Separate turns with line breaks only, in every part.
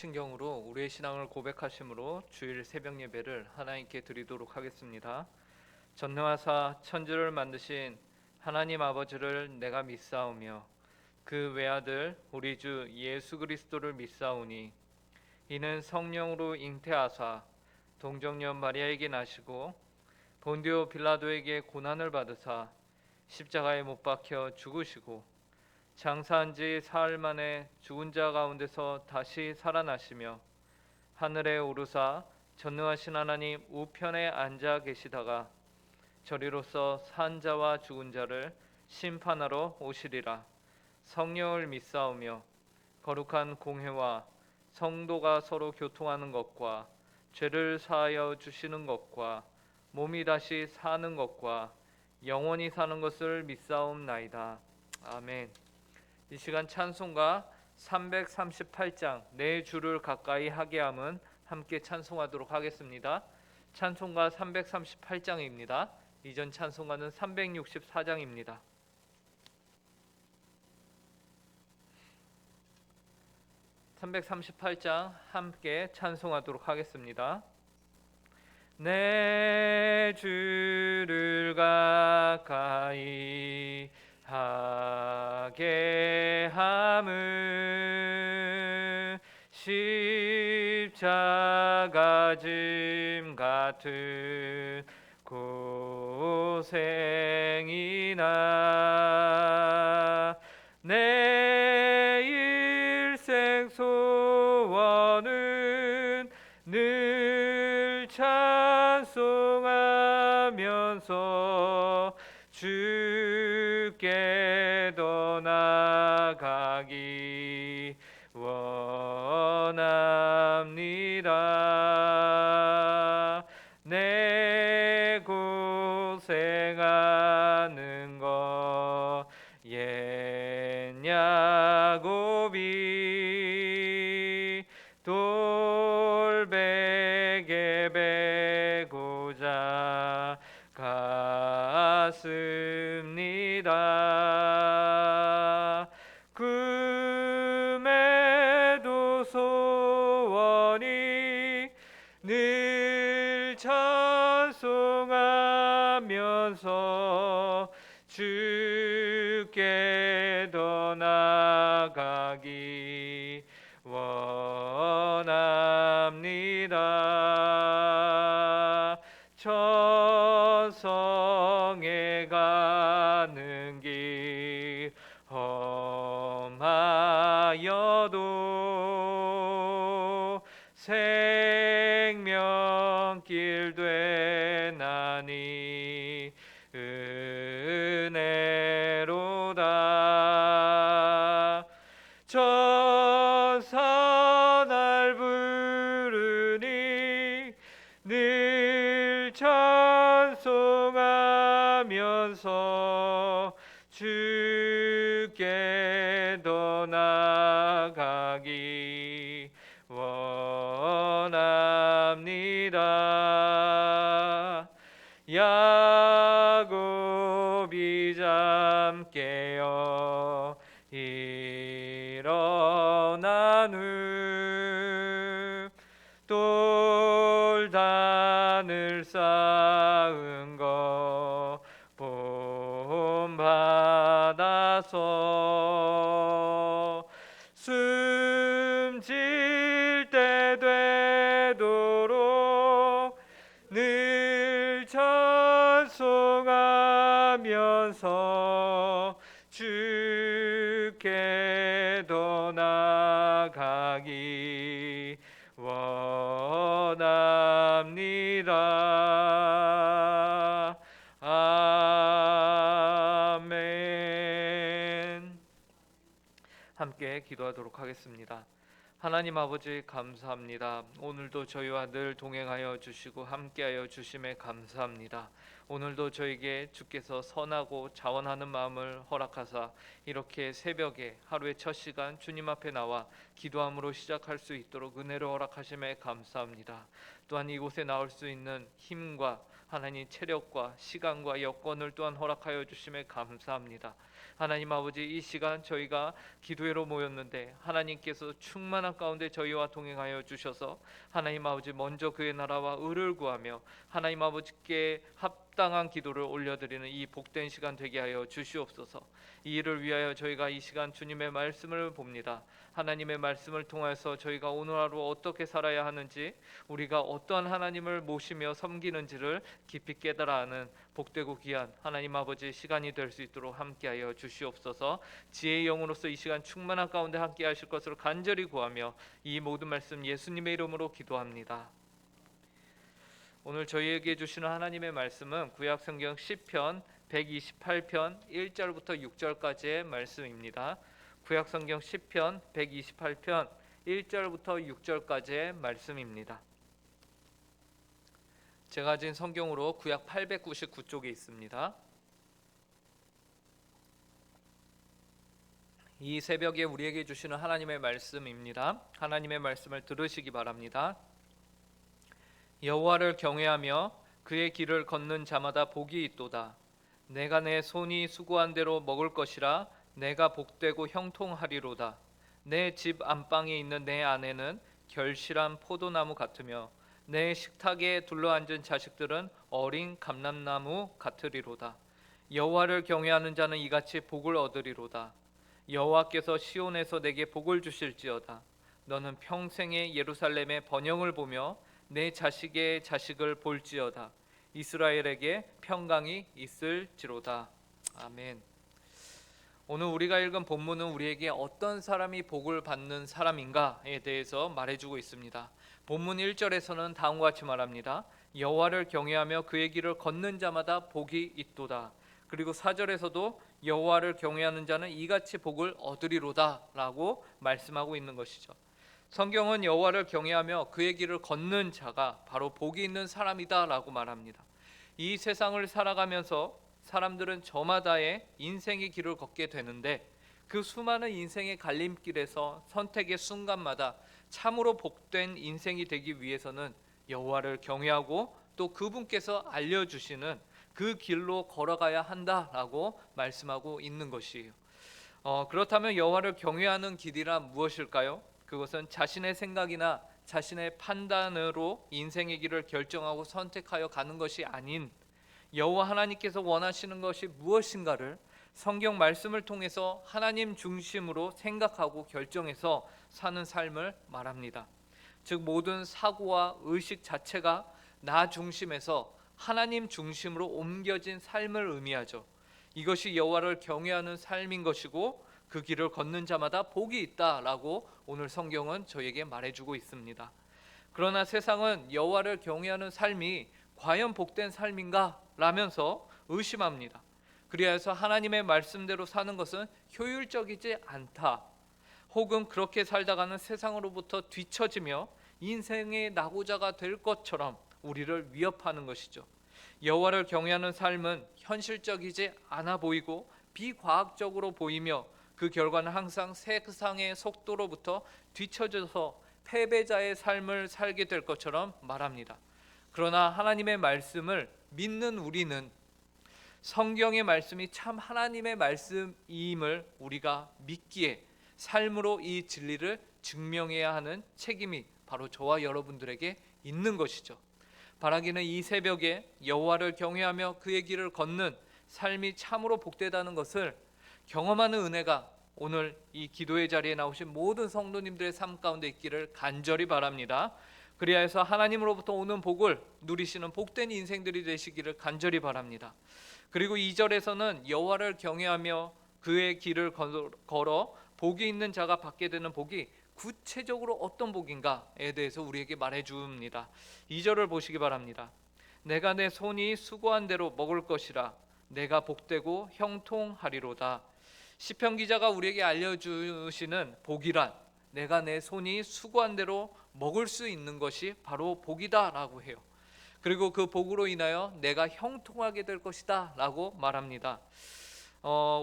사도신경으로 우리의 신앙을 고백하심으로 주일 새벽 예배를 하나님께 드리도록 하겠습니다. 전능하사 천지를 만드신 하나님 아버지를 내가 믿사오며 그 외아들 우리 주 예수 그리스도를 믿사오니 이는 성령으로 잉태하사 동정녀 마리아에게 나시고 본디오 빌라도에게 고난을 받으사 십자가에 못 박혀 죽으시고 장사한 지 사흘 만에 죽은 자 가운데서 다시 살아나시며 하늘에 오르사 전능하신 하나님 우편에 앉아 계시다가 저리로서 산 자와 죽은 자를 심판하러 오시리라. 성령을 믿사오며 거룩한 공회와 성도가 서로 교통하는 것과 죄를 사하여 주시는 것과 몸이 다시 사는 것과 영원히 사는 것을 믿사옵나이다. 아멘. 이 시간 찬송가 338장 내 주를 가까이 하게 함은 함께 찬송하도록 하겠습니다. 찬송가 338장입니다. 이전 찬송가는 364장입니다. 338장 함께 찬송하도록 하겠습니다. 내 주를 가까이 하게 함은 십자가 짐 같은 고생이나 내 일생 소원은 늘 찬송하면서 주께 더 나아가기 원합니다. 내 고생하는 것 옛 야곱이 돌베개 베고자 갔습니다. 금에도 소원이 늘 찬송하면서 주께 더 나아가기 원합니다. 천성에 가는 길 험하여도 생명길 되나니 은혜로다. 천사 날 부르니 늘 찬송하면서 주께 더 나아가기 원합니다. 야곱이 잠 깨어 일어난 후 돌단을 쌓은 거 본받아서 숨질 때 되도록 늘 찬송하면서 주께 더 나아가기 원합니다. 아멘. 함께 기도하도록 하겠습니다. 하나님 아버지 감사합니다. 오늘도 저희와 늘 동행하여 주시고 함께하여 주심에 감사합니다. 오늘도 저에게 주께서 선하고 자원하는 마음을 허락하사 이렇게 새벽에 하루의 첫 시간 주님 앞에 나와 기도함으로 시작할 수 있도록 은혜를 허락하심에 감사합니다. 또한 이곳에 나올 수 있는 힘과 하나님 체력과 시간과 여건을 또한 허락하여 주심에 감사합니다. 하나님 아버지, 이 시간 저희가 기도회로 모였는데 하나님께서 충만한 가운데 저희와 동행하여 주셔서 하나님 아버지 먼저 그의 나라와 의를 구하며 하나님 아버지께 합당한 기도를 올려드리는 이 복된 시간 되게 하여 주시옵소서. 이 일을 위하여 저희가 이 시간 주님의 말씀을 봅니다. 하나님의 말씀을 통해서 저희가 오늘 하루 어떻게 살아야 하는지, 우리가 어떠한 하나님을 모시며 섬기는지를 깊이 깨달아 아는 복되고 귀한 하나님 아버지 시간이 될 수 있도록 함께하여 주시옵소서. 지혜의 영으로서 이 시간 충만한 가운데 함께하실 것을 간절히 구하며 이 모든 말씀 예수님의 이름으로 기도합니다. 오늘 저희에게 주시는 하나님의 말씀은 구약성경 시편 128편 1절부터 6절까지의 말씀입니다. 구약성경 시편 128편 1절부터 6절까지의 말씀입니다. 제가 가진 성경으로 구약 899쪽에 있습니다. 이 새벽에 우리에게 주시는 하나님의 말씀입니다. 하나님의 말씀을 들으시기 바랍니다. 여호와를 경외하며 그의 길을 걷는 자마다 복이 있도다. 내가 내 손이 수고한 대로 먹을 것이라. 내가 복되고 형통하리로다. 내 집 안방에 있는 내 아내는 결실한 포도나무 같으며 내 식탁에 둘러앉은 자식들은 어린 감람나무 같으리로다. 여호와를 경외하는 자는 이같이 복을 얻으리로다. 여호와께서 시온에서 내게 복을 주실지어다. 너는 평생에 예루살렘의 번영을 보며 내 자식의 자식을 볼지어다. 이스라엘에게 평강이 있을지로다. 아멘. 오늘 우리가 읽은 본문은 우리에게 어떤 사람이 복을 받는 사람인가에 대해서 말해주고 있습니다. 본문 1절에서는 다음과 같이 말합니다. 여호와를 경외하며 그의 길을 걷는 자마다 복이 있도다. 그리고 4절에서도 여호와를 경외하는 자는 이같이 복을 얻으리로다 라고 말씀하고 있는 것이죠. 성경은 여호와를 경외하며 그의 길을 걷는 자가 바로 복이 있는 사람이다 라고 말합니다. 이 세상을 살아가면서 사람들은 저마다의 인생의 길을 걷게 되는데 그 수많은 인생의 갈림길에서 선택의 순간마다 참으로 복된 인생이 되기 위해서는 여호와를 경외하고 또 그분께서 알려주시는 그 길로 걸어가야 한다라고 말씀하고 있는 것이에요. 그렇다면 여호와를 경외하는 길이란 무엇일까요? 그것은 자신의 생각이나 자신의 판단으로 인생의 길을 결정하고 선택하여 가는 것이 아닌 여호와 하나님께서 원하시는 것이 무엇인가를 성경 말씀을 통해서 하나님 중심으로 생각하고 결정해서 사는 삶을 말합니다. 즉 모든 사고와 의식 자체가 나 중심에서 하나님 중심으로 옮겨진 삶을 의미하죠. 이것이 여호와를 경외하는 삶인 것이고 그 길을 걷는 자마다 복이 있다라고 오늘 성경은 저에게 말해주고 있습니다. 그러나 세상은 여호와를 경외하는 삶이 과연 복된 삶인가 라면서 의심합니다. 그리하여서 하나님의 말씀대로 사는 것은 효율적이지 않다, 혹은 그렇게 살다가는 세상으로부터 뒤처지며 인생의 낙오자가 될 것처럼 우리를 위협하는 것이죠. 여호와를 경외하는 삶은 현실적이지 않아 보이고 비과학적으로 보이며 그 결과는 항상 세상의 속도로부터 뒤처져서 패배자의 삶을 살게 될 것처럼 말합니다. 그러나 하나님의 말씀을 믿는 우리는 성경의 말씀이 참 하나님의 말씀임을 우리가 믿기에 삶으로 이 진리를 증명해야 하는 책임이 바로 저와 여러분들에게 있는 것이죠. 바라기는 이 새벽에 여호와를 경외하며 그의 길을 걷는 삶이 참으로 복되다는 것을 경험하는 은혜가 오늘 이 기도의 자리에 나오신 모든 성도님들의 삶 가운데 있기를 간절히 바랍니다. 그리하여서 하나님으로부터 오는 복을 누리시는 복된 인생들이 되시기를 간절히 바랍니다. 그리고 2절에서는 여호와를 경외하며 그의 길을 걸어 복이 있는 자가 받게 되는 복이 구체적으로 어떤 복인가에 대해서 우리에게 말해줍니다. 2절을 보시기 바랍니다. 내가 내 손이 수고한 대로 먹을 것이라. 내가 복되고 형통하리로다. 시편 기자가 우리에게 알려주시는 복이란 내가 내 손이 수고한 대로 먹을 수 있는 것이 바로 복이다라고 해요. 그리고 그 복으로 인하여 내가 형통하게 될 것이다 라고 말합니다.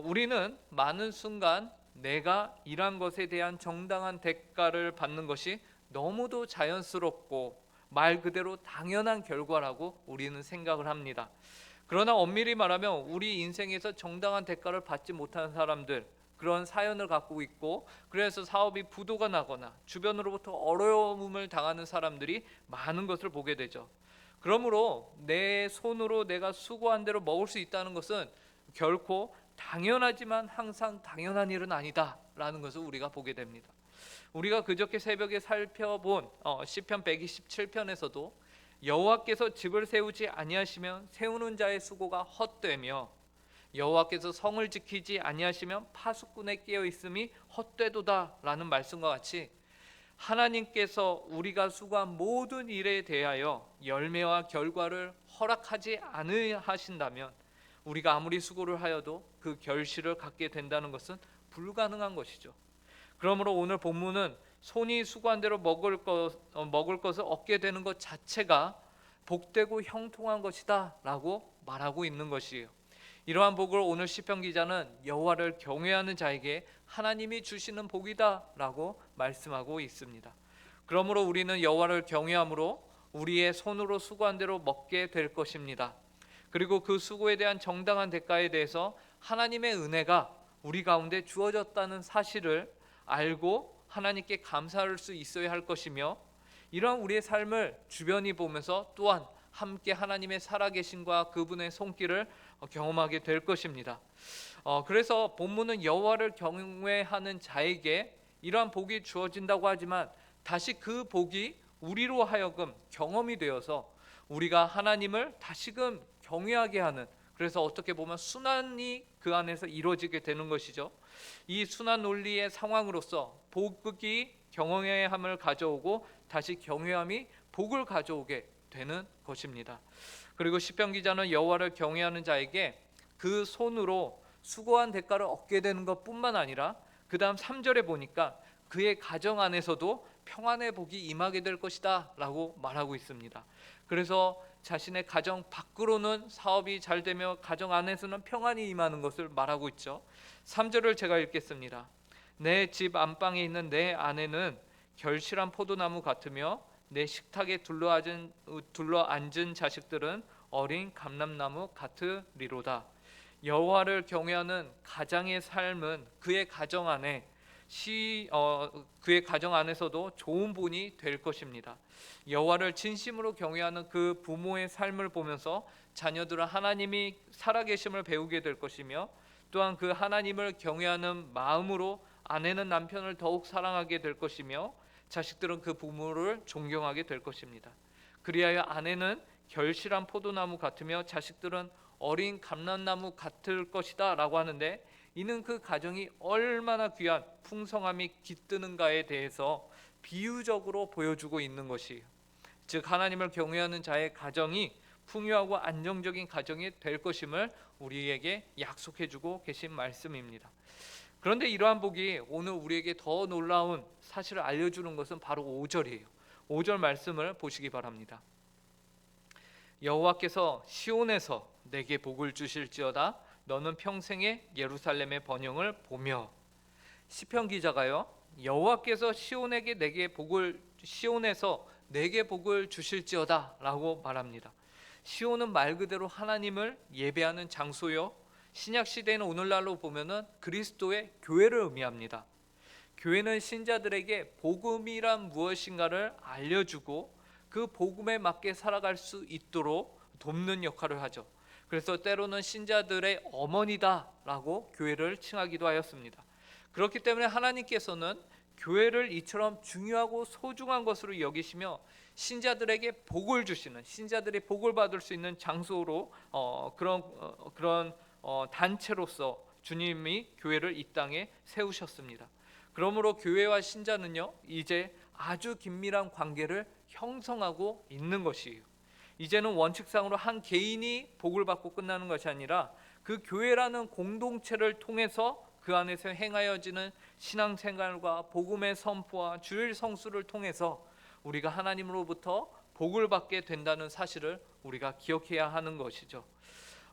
우리는 많은 순간 내가 일한 것에 대한 정당한 대가를 받는 것이 너무도 자연스럽고 말 그대로 당연한 결과라고 우리는 생각을 합니다. 그러나 엄밀히 말하면 우리 인생에서 정당한 대가를 받지 못하는 사람들, 그런 사연을 갖고 있고, 그래서 사업이 부도가 나거나 주변으로부터 어려움을 당하는 사람들이 많은 것을 보게 되죠. 그러므로 내 손으로 내가 수고한 대로 먹을 수 있다는 것은 결코 당연하지만 항상 당연한 일은 아니다라는 것을 우리가 보게 됩니다. 우리가 그저께 새벽에 살펴본 시편 127편에서도 여호와께서 집을 세우지 아니하시면 세우는 자의 수고가 헛되며 여호와께서 성을 지키지 아니하시면 파수꾼의 깨어 있음이 헛되도다라는 말씀과 같이, 하나님께서 우리가 수고한 모든 일에 대하여 열매와 결과를 허락하지 않으신다면 우리가 아무리 수고를 하여도 그 결실을 갖게 된다는 것은 불가능한 것이죠. 그러므로 오늘 본문은 손이 수고한 대로 먹을 것을 얻게 되는 것 자체가 복되고 형통한 것이다 라고 말하고 있는 것이에요. 이러한 복을 오늘 시편 기자는 여호와를 경외하는 자에게 하나님이 주시는 복이다 라고 말씀하고 있습니다. 그러므로 우리는 여호와를 경외함으로 우리의 손으로 수고한 대로 먹게 될 것입니다. 그리고 그 수고에 대한 정당한 대가에 대해서 하나님의 은혜가 우리 가운데 주어졌다는 사실을 알고 하나님께 감사할 수 있어야 할 것이며, 이러한 우리의 삶을 주변이 보면서 또한 함께 하나님의 살아계심과 그분의 손길을 경험하게 될 것입니다. 그래서 본문은 여호와를 경외하는 자에게 이러한 복이 주어진다고 하지만 다시 그 복이 우리로 하여금 경험이 되어서 우리가 하나님을 다시금 경외하게 하는, 그래서 어떻게 보면 순환이 그 안에서 이루어지게 되는 것이죠. 이 순환 논리의 상황으로서 복이 경외함을 가져오고 다시 경외함이 복을 가져오게 되는 것입니다. 그리고 시편 기자는 여호와를 경외하는 자에게 그 손으로 수고한 대가를 얻게 되는 것뿐만 아니라 그 다음 3절에 보니까 그의 가정 안에서도 평안의 복이 임하게 될 것이다 라고 말하고 있습니다. 그래서 자신의 가정 밖으로는 사업이 잘 되며 가정 안에서는 평안이 임하는 것을 말하고 있죠. 3절을 제가 읽겠습니다. 내 집 안방에 있는 내 아내는 결실한 포도나무 같으며 내 식탁에 둘러앉은 자식들은 어린 감람나무 같으리로다. 여호와를 경외하는 가장의 삶은 그의 가정 안에서도 좋은 본이 될 것입니다. 여호와를 진심으로 경외하는 그 부모의 삶을 보면서 자녀들은 하나님이 살아계심을 배우게 될 것이며, 또한 그 하나님을 경외하는 마음으로 아내는 남편을 더욱 사랑하게 될 것이며 자식들은 그 부모를 존경하게 될 것입니다. 그리하여 아내는 결실한 포도나무 같으며 자식들은 어린 감람나무 같을 것이다 라고 하는데, 이는 그 가정이 얼마나 귀한 풍성함이 깃드는가에 대해서 비유적으로 보여주고 있는 것이에요. 즉 하나님을 경외하는 자의 가정이 풍요하고 안정적인 가정이 될 것임을 우리에게 약속해주고 계신 말씀입니다. 그런데 이러한 복이 오늘 우리에게 더 놀라운 사실을 알려주는 것은 바로 5절이에요. 5절 말씀을 보시기 바랍니다. 여호와께서 시온에서 내게 복을 주실지어다. 너는 평생에 예루살렘의 번영을 보며. 시편 기자가요, 여호와께서 시온에서 내게 복을 주실지어다 라고 말합니다. 시온은 말 그대로 하나님을 예배하는 장소요, 신약 시대에는 오늘날로 보면은 그리스도의 교회를 의미합니다. 교회는 신자들에게 복음이란 무엇인가를 알려주고 그 복음에 맞게 살아갈 수 있도록 돕는 역할을 하죠. 그래서 때로는 신자들의 어머니다라고 교회를 칭하기도 하였습니다. 그렇기 때문에 하나님께서는 교회를 이처럼 중요하고 소중한 것으로 여기시며 신자들에게 복을 주시는, 신자들이 복을 받을 수 있는 장소로 그런 단체로서 주님이 교회를 이 땅에 세우셨습니다. 그러므로 교회와 신자는요, 이제 아주 긴밀한 관계를 형성하고 있는 것이에요. 이제는 원칙상으로 한 개인이 복을 받고 끝나는 것이 아니라 그 교회라는 공동체를 통해서 그 안에서 행하여지는 신앙생활과 복음의 선포와 주일 성수를 통해서 우리가 하나님으로부터 복을 받게 된다는 사실을 우리가 기억해야 하는 것이죠.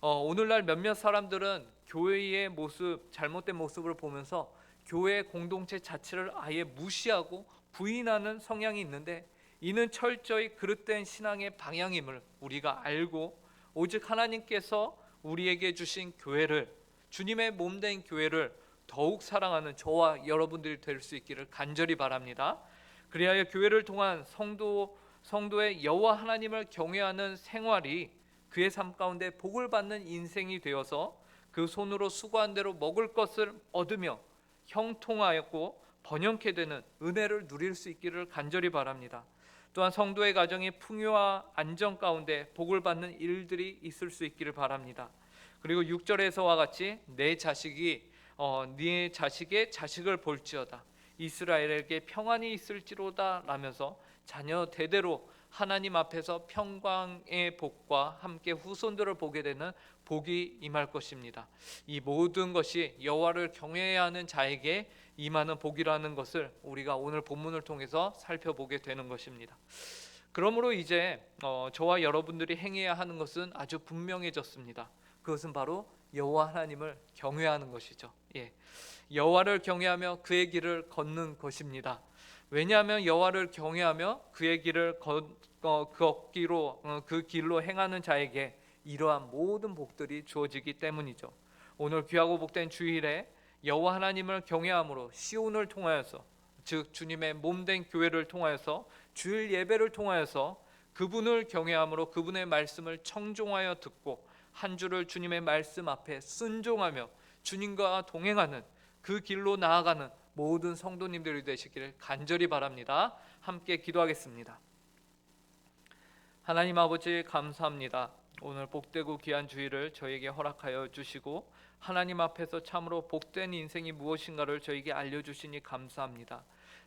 오늘날 몇몇 사람들은 교회의 모습, 잘못된 모습을 보면서 교회 공동체 자체를 아예 무시하고 부인하는 성향이 있는데, 이는 철저히 그릇된 신앙의 방향임을 우리가 알고 오직 하나님께서 우리에게 주신 교회를, 주님의 몸된 교회를 더욱 사랑하는 저와 여러분들이 될 수 있기를 간절히 바랍니다. 그리하여 교회를 통한 성도의 여호와 하나님을 경외하는 생활이 그의 삶 가운데 복을 받는 인생이 되어서 그 손으로 수고한 대로 먹을 것을 얻으며 형통하였고 번영케 되는 은혜를 누릴 수 있기를 간절히 바랍니다. 또한 성도의 가정이 풍요와 안정 가운데 복을 받는 일들이 있을 수 있기를 바랍니다. 그리고 6절에서와 같이 내 자식이 네 자식의 자식을 볼지어다, 이스라엘에게 평안이 있을지로다 라면서 자녀 대대로 하나님 앞에서 평강의 복과 함께 후손들을 보게 되는 복이 임할 것입니다. 이 모든 것이 여호와를 경외해야 하는 자에게 임하는 복이라는 것을 우리가 오늘 본문을 통해서 살펴보게 되는 것입니다. 그러므로 이제 저와 여러분들이 행해야 하는 것은 아주 분명해졌습니다. 그것은 바로 여호와 하나님을 경외하는 것이죠. 여호와를 경외하며 그의 길을 걷는 것입니다. 왜냐하면 여호와를 경외하며 그의 길을 걷기로 그 길로 행하는 자에게 이러한 모든 복들이 주어지기 때문이죠. 오늘 귀하고 복된 주일에 여호와 하나님을 경외함으로 시온을 통하여서, 즉 주님의 몸된 교회를 통하여서, 주일 예배를 통하여서 그분을 경외함으로 그분의 말씀을 청종하여 듣고 한 주를 주님의 말씀 앞에 순종하며 주님과 동행하는 그 길로 나아가는 모든 성도님들이 되시기를 간절히 바랍니다. 함께 기도하겠습니다. 하나님 아버지, 감사합니다. 오늘 복되고 귀한 주일을 저에게 허락하여 주시고 하나님 앞에서 참으로 복된 인생이 무엇인가를 저에게 알려주시니 감사합니다.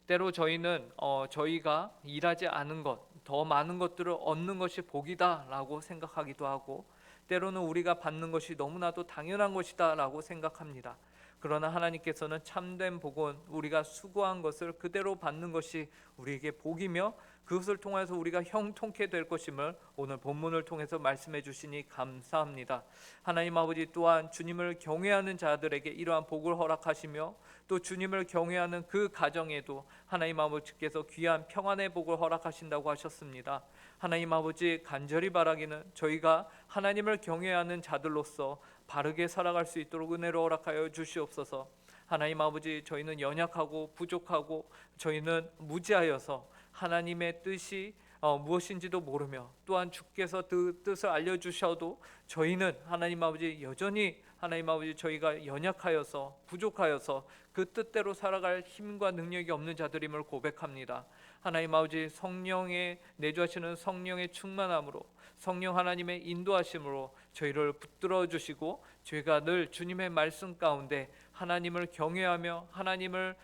때로 저희는 저희가 일하지 않은 것, 더 많은 것들을 얻는 것이 복이다 라고 생각하기도 하고, 때로는 우리가 받는 것이 너무나도 당연한 것이다 라고 생각합니다. 그러나 하나님께서는 참된 복은 우리가 수고한 것을 그대로 받는 것이 우리에게 복이며 그것을 통해서 우리가 형통케 될 것임을 오늘 본문을 통해서 말씀해 주시니 감사합니다. 하나님 아버지, 또한 주님을 경외하는 자들에게 이러한 복을 허락하시며 또 주님을 경외하는 그 가정에도 하나님 아버지께서 귀한 평안의 복을 허락하신다고 하셨습니다. 하나님 아버지, 간절히 바라기는 저희가 하나님을 경외하는 자들로서 바르게 살아갈 수 있도록 은혜를 허락하여 주시옵소서. 하나님 아버지, 저희는 연약하고 부족하고 저희는 무지하여서 하나님의 뜻이 무엇인지도 모르며, 또한 주께서 그 뜻을 알려주셔도 저희는 하나님 아버지 여전히 하나님 아버지 저희가 연약하여서 부족하여서 그 뜻대로 살아갈 힘과 능력이 없는 자들임을 고백합니다. 하나님 아버지, 성령의 내주하시는 성령의 충만함으로, 성령 하나님의 인도하심으로 저희를 붙들어 주시고 저희가 늘 주님의 말씀 가운데 하나님을 경외하며 하나님을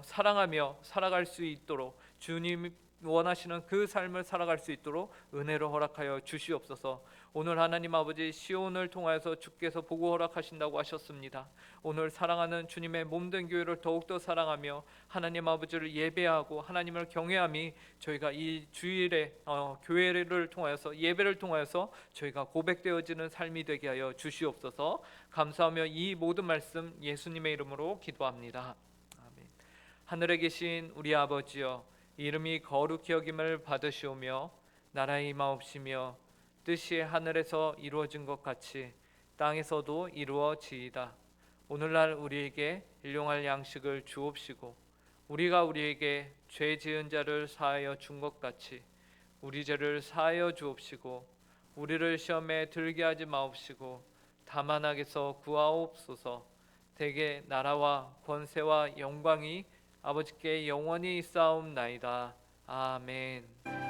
사랑하며 살아갈 수 있도록, 주님 원하시는 그 삶을 살아갈 수 있도록 은혜를 허락하여 주시옵소서. 오늘 하나님 아버지, 시온을 통하여서 주께서 보고 허락하신다고 하셨습니다. 오늘 사랑하는 주님의 몸된 교회를 더욱더 사랑하며 하나님 아버지를 예배하고 하나님을 경외함이 저희가 이 주일에 교회를 통하여서, 예배를 통하여서 저희가 고백되어지는 삶이 되게 하여 주시옵소서. 감사하며 이 모든 말씀 예수님의 이름으로 기도합니다. 아멘. 하늘에 계신 우리 아버지여, 이름이 거룩히 여김을 받으시오며 나라의 임하옵시며 뜻이 하늘에서 이루어진 것 같이 땅에서도 이루어지이다. 오늘날 우리에게 일용할 양식을 주옵시고 우리가 우리에게 죄 지은 자를 사하여 준 것 같이 우리 죄를 사하여 주옵시고 우리를 시험에 들게 하지 마옵시고 다만 악에서 구하옵소서. 대개 나라와 권세와 영광이 아버지께 영원히 있사옵나이다. 아멘.